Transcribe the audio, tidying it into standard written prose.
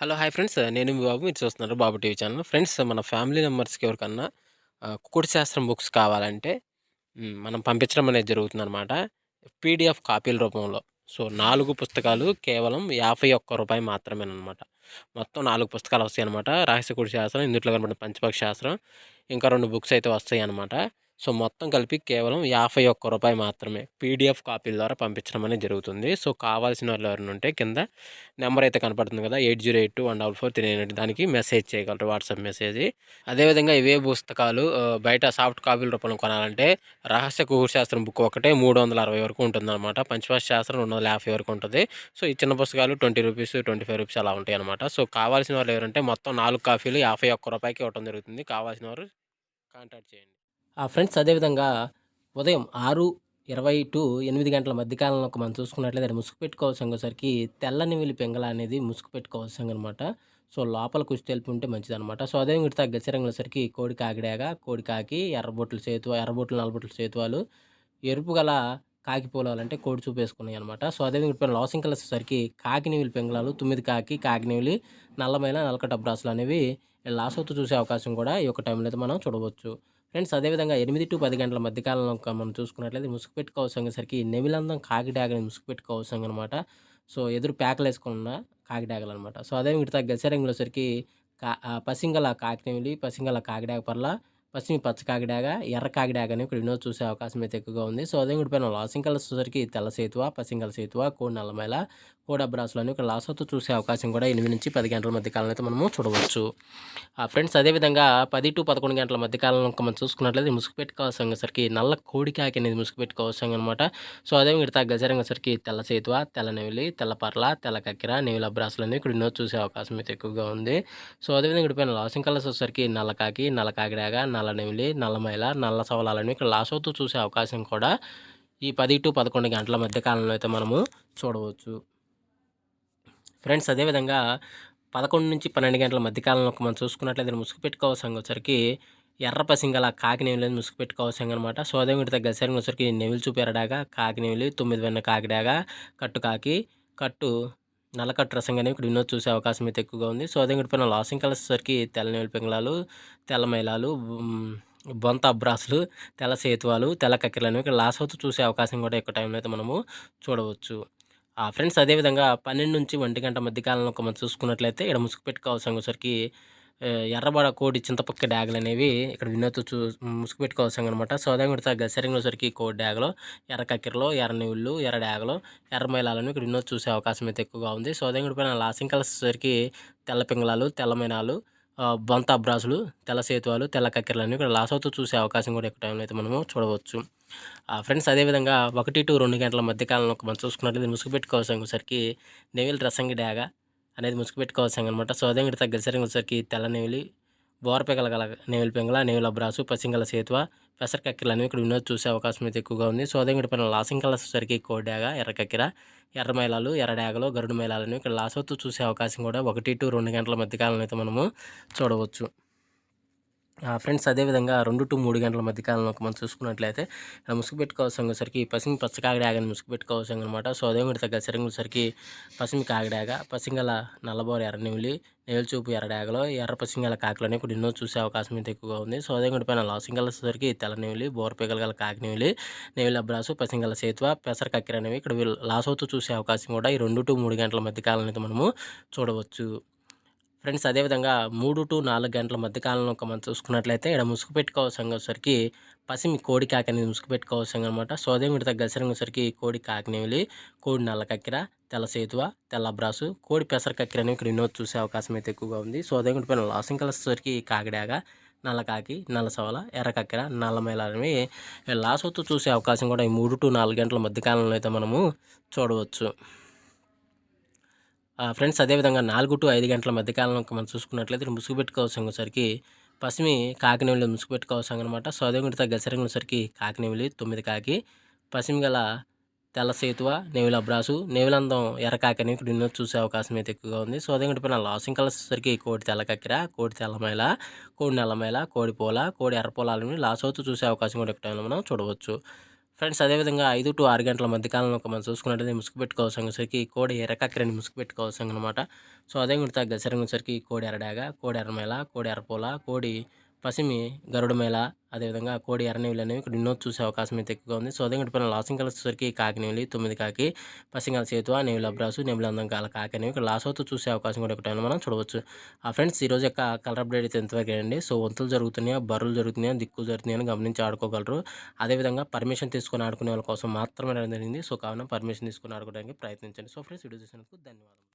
Hello! Hi friends. నేను మీ బాబు. మీరు చూస్తున్నారు బాబు టీవీ ఛానల్. ఫ్రెండ్స్ మన ఫ్యామిలీ మెంబర్స్‌కి ఎవరికన్నా కుకుడు శాస్త్రం బుక్స్ కావాలంటే మనం పంపించడం అనేది జరుగుతుందనమాట. పీడీఎఫ్ కాపీల రూపంలో. సో, 4 పుస్తకాలు కేవలం రూ. 51 మాత్రమేననమాట. మొత్తం 4 పుస్తకాలు వస్తాయనమాట. రహస్య కుడి శాస్త్రం, ఇందుట్లో కనపడిన పంచపక్షి శాస్త్రం, ఇంకా 2 బుక్స్ అయితే వస్తాయనమాట. సో, మొత్తం కలిపి కేవలం రూ. 51 మాత్రమే. పీడీఎఫ్ కాపీల ద్వారా పంపించడం అనేది జరుగుతుంది. సో, కావాల్సిన వాళ్ళు ఎవరైనా ఉంటే కింద నెంబర్ అయితే కనపడుతుంది కదా! 8082144398 దానికి మెసేజ్ చేయగలరు. WhatsApp message. అదేవిధంగా ఇవే పుస్తకాలు బయట సాఫ్ట్ కాపీల రూపంలో కొనాలంటే రహస్య కుకుడు శాస్త్రం బుక్ ఒకటే 360 వరకు ఉంటుందన్నమాట. పంచపక్షి శాస్త్రం 250 వరకు ఉంటుంది. సో, ఈ చిన్న పుస్తకాలు రూ. 20, రూ. 25 అలా ఉంటాయన్నమాట. సో, కావాల్సిన వాళ్ళు ఎవరంటే మొత్తం 4 కాపీలు రూ. 51కి ఇవ్వడం జరుగుతుంది. కావాల్సిన వారు కాంటాక్ట్ చేయండి. ఫ్రెండ్స్ అదేవిధంగా ఉదయం 6:20 టు 8 గంటల మధ్య కాలంలో మనం చూసుకున్నట్లయితే ముసుగు పెట్టుకోవాల్సంగసరికి తెల్లని వెల్లి పెంగళ అనేది ముసుగు పెట్టుకోవాల్సిందనమాట. సో, లోపల కుచ్చి తెలుపు ఉంటే మంచిదనమాట. సో, అదే విడత గచ్చరంగులసరికి కోడి కాకిడాగ, కోడి కాకి, ఎర్రబొట్లు సేతువ, ఎర్రబొట్లు, నల్లబొట్లు సేతువాలు, ఎరుపు గల కాకి పూలాలంటే కోడి చూపేసుకున్నాయనమాట. సో, అదే విడిపోయిన లాసింగ్ కలర్సరికి కాకినీవిలి పెంగళాలు, 9 కాకి, కాకినీవిలి, నల్లమైల, నల్లకట్ట అబ్రాసులు అనేవి లాసవుతూ చూసే అవకాశం కూడా ఈ యొక్క టైంలో అయితే మనం చూడవచ్చు. ఫ్రెండ్స్ అదేవిధంగా 8-10 గంటల మధ్య కాలంలో మనం చూసుకున్నట్లయితే ముసుగు పెట్టుకోవాల్సంగసరికి నెమిలందం కాకిడాగని ముసుగు పెట్టుకోవాల్సంగనమాట. సో, ఎదురు ప్యాకలేసుకున్న కాకిడాగలనమాట. సో, అదే మిగతా గసరంగులసరికి పసింగల కాకినెమిలి, పసింగల కాకిడాగ పర్ల, పశ్చిమి పచ్చ కాకిడాగ, ఎర్ర కాకిడాగ అని ఇక్కడ వినోద్ చూసే అవకాశం అయితే ఎక్కువగా ఉంది. సో, అదే విడిపోయిన లాసింగ్ కలర్స్ వచ్చేసరికి తెల్ల సేతువ, పసింగల సేతువ, కోడి నల్లమైల, కోడి అబ్రాసులు అని ఇక్కడ లాసవుతూ చూసే అవకాశం కూడా 8-10 గంటల మధ్య కాలంలో అయితే మనము చూడవచ్చు. ఫ్రెండ్స్ అదేవిధంగా 10-11 గంటల మధ్య కాలంలో మనం చూసుకున్నట్లయితే ముసుగు పెట్టుకోవాల్సరికి నల్ల కోడి కాకి అనేది ముసుగు పెట్టుకోవాల్సనమాట. సో, అదే మిగతా గజరంగసరికి తెల్ల సేతువ, తెల్ల నెమిలి, తెల్ల పర్ల, తెల్ల కక్కెర, నెమిలి అబ్రాసులు అనేవి ఇక్కడ వినోద్ చూసే అవకాశం అయితే ఎక్కువగా ఉంది. సో, అదేవిధంగా ఇక్కడిపైన లాసింగ్ కలర్స్ వచ్చేసరికి నల్ల కాకి, నల్ల కాకిడాగ, నల్ల నెమిలి, నల్ల మైల, నల్ల సవలాలని ఇక్కడ లాస్ అవుతూ చూసే అవకాశం కూడా ఈ 10-11 గంటల మధ్య కాలంలో అయితే మనము చూడవచ్చు. ఫ్రెండ్స్ అదేవిధంగా 11-12 గంటల మధ్య కాలంలో మనం చూసుకున్నట్లయితే ముసుగు పెట్టుకోవాల్సరికి ఎర్ర పసింగల కాకి నెమిలి ముసుగు పెట్టుకోవాల్సిందనమాట. సో, అదే విడత గసరంగా వచ్చరికి నెమిలి చూపెరడాగ, కాకి నెమిలి, 9 వెన్న కాకిడాగ, కట్టు కాకి, కట్టు నల్లకట్టు రసంగానే ఇక్కడ వినోద్ చూసే అవకాశం అయితే ఎక్కువగా ఉంది. సో, అదే విడిపోయిన లాసింగ్ కలర్స్ వచ్చరికి తెల్ల నెమిలి పింగళాలు, తెల్ల మైలాలు, బొంత అబ్రాసులు, తెల్ల సేతువాలు, తెల్ల కక్కెరలు అనేవి ఇక్కడ లాస్ అవుతూ చూసే అవకాశం కూడా ఎక్కువ టైంలో అయితే మనము చూడవచ్చు. ఫ్రెండ్స్ అదేవిధంగా 12-1 గంట మధ్య కాలంలో మనం చూసుకున్నట్లయితే ఇక్కడ ముసుగు పెట్టుకోవాల్సరికి ఎర్రబడ కోడి చింతపక్క డ్యాగులనేవి ఇక్కడ వినోద్ ముసుగు పెట్టుకోవాల్సిందనమాట. సో, అదే విడత గసరంగసరికి కోడి డ్యాగలో, ఎర్ర కక్కెరలో, ఎర్ర నెవుళ్ళు, ఎర్ర డ్యాగలో, ఎర్ర మైలాలను ఇక్కడ వినోద్ చూసే అవకాశం అయితే ఎక్కువగా ఉంది. సో, అదే విడిపోయిన లాసింగ్ కలర్స్ వచ్చేసరికి తెల్ల పింగళాలు, తెల్ల మైనాలు, బొంత అబ్రాసులు, తెల్ల సేతువాలు, తెల్ల కక్కెరలని ఇక్కడ లాస్ అవుతూ చూసే అవకాశం కూడా ఎక్కువ టైంలో అయితే మనము చూడవచ్చు. ఫ్రెండ్స్ అదేవిధంగా 1-2 గంటల మధ్య కాలంలో మనం చూసుకున్నట్లయితే ముసుగు పెట్టుకోవాల్సరికి నెవిలి రసంగి డ్యాగ అనేది ముసుగు పెట్టుకోవాల్సిందనమాట. సో, అదే విడత గసరంగసరికి తెల్ల నెమిలి, బోరపెగల గల నెమిలి పెంగళ, నెమిలి అబ్రాసు, పసింగల సేతువ, పెసర కక్కెరలు అనేవి ఇక్కడ వినోద్ చూసే అవకాశం అయితే ఎక్కువగా ఉంది. సో, అదే విడిపోయిన లాసింగ్ కలర్స్ వచ్చేసరికి కోడి డ్యాగ, ఎర్ర కక్కెర, ఎర్ర మైలాలు, ఎర్ర డ్యాగలు, గరుడు మైలాలను ఇక్కడ లాస్ అవుతూ చూసే అవకాశం కూడా 1-2 గంటల మధ్య కాలంలో అయితే మనము చూడవచ్చు. ఫ్రెండ్స్ అదేవిధంగా 2-3 గంటల మధ్య కాలంలో మనం చూసుకున్నట్లయితే ముసుగు పెట్టుకోవాల్సరికి పసిమి పచ్చ కాకిడాగని ముసుగు పెట్టుకోవాల్సిందనమాట. సో, అదే విడత గసరంగులసరికి పసిమి కాకిడాగ, పసింగల నల్లబోర ఎర్ర నెమిలి, నేలచూపు ఎర్ర డాగలో, ఎర్ర పసింగల కాకులని ఇప్పుడు ఎన్నో చూసే అవకాశం అయితే ఎక్కువగా ఉంది. సో, అదే విడిపోయిన లాసింగ్ కలర్సరికి తెల్ల నెమిలి, బోర పిగల గల కాకి నెమిలి, నెమిలి అబ్రాసు, పసింగల సేతువ, పెసర కక్కెర అనేవి ఇక్కడ లాస్ అవుతూ చూసే అవకాశం కూడా ఈ 2-3 గంటల మధ్య కాలంలో అయితే మనము చూడవచ్చు. ఫ్రెండ్స్ అదేవిధంగా 3-4 గంటల మధ్య కాలంలో మనం చూసుకున్నట్లయితే ఇక్కడ ముసుగు పెట్టుకోవాల్సరికి పసిమి కోడి కాకి అనేది ముసుగు పెట్టుకోవాల్సిందనమాట. సో, అదే విడత గసరంగసరికి కోడి కాకి నెమిలి, కోడి నల్ల కక్కెర, తెల్ల సేతువ, తెల్ల అబ్రాసు, కోడి పెసర కక్కెర అనేవి ఇక్కడ వినోద్ చూసే అవకాశం అయితే ఎక్కువగా ఉంది. సో, అదే విడిపోయిన లాసింగ్ కలర్సరికి కాకిడాగ, నల్ల కాకి, నల్ల సవల, ఎర్ర కక్కెర, నల్ల మైల అనేవి లాస్ అవుతూ చూసే అవకాశం కూడా ఈ 3-4 గంటల మధ్య కాలంలో అయితే మనము చూడవచ్చు. ఫ్రెండ్స్ అదేవిధంగా 4-5 గంటల మధ్య కాలంలో మనం చూసుకున్నట్లయితే ముసుగు పెట్టుకోవాల్సరికి పసిమి కాకినెమిలి ముసుగు పెట్టుకోవాల్సనమాట. సో, అదే విడత గసరంగులసరికి కాకినెమిలి, 9 కాకి, పసిమి గల తెల్ల సేతువ, నెమిలి అబ్రాసు, నెమిలందం ఎర్ర కాకి అని ఇక్కడ వినోద్ చూసే అవకాశం అయితే ఎక్కువగా ఉంది. సో, అదే విడిపోయిన లాసింగ్ కలర్స్ వచ్చేసరికి కోడి తెల్ల కక్కెర, కోడి తెల్లమైల, కోడి నల్లమైల, కోడి పూల, కోడి ఎర్ర పూలని లాస్ అవుతూ చూసే అవకాశం కూడా ఎక్కువ టైంలో మనం చూడవచ్చు. ఫ్రెండ్స్ అదేవిధంగా 5-6 గంటల మధ్య కాలంలో మనం చూసుకున్నట్టయితే ముసుగు పెట్టుకోవాల్సరికి కోడి ఎర్రకక్కిరని ముసుగు పెట్టుకోవాల్సిందనమాట. సో అదే గుర్తా గసరంగుసరికి కోడి ఎర్రడాగ, కోడి ఎర్రమేల, కోడి ఎర్రపోల, కోడి పసిమి, గరుడ మేల, అదేవిధంగా కోడి ఎర్రనెమిలి అనేవి ఇక్కడ ఎన్నో చూసే అవకాశం అయితే ఎక్కువగా ఉంది. సో అదే పైన లాసింగ్ కలర్స్ వచ్చేసరికి కాకినెమిలి, 9 కాకి, పసింగల సేతువ, నెమిలి అబ్రాసు, నెమిలి అందం కాల కాకి అనేవి ఇక్కడ లాస్ అవుతూ చూసే అవకాశం కూడా ఒకటైనా మనం చూడవచ్చు. ఫ్రెండ్స్ ఈరోజు యొక్క కలర్ అప్డేట్ అయితే ఎంతవరకు అండి. సో వంతులు జరుగుతున్నాయా, బర్రులు జరుగుతున్నాయా, దిక్కులు జరుగుతున్నాయని గమనించి ఆడుకోగలరు. అదేవిధంగా పర్మిషన్ తీసుకొని ఆడుకునే వాళ్ళ కోసం మాత్రమే రావడం జరిగింది. సో కావున పర్మిషన్ తీసుకొని ఆడుకోవడానికి ప్రయత్నించండి. సో ఫ్రెండ్స్ వీడియో చూసినందుకు ధన్యవాదాలు.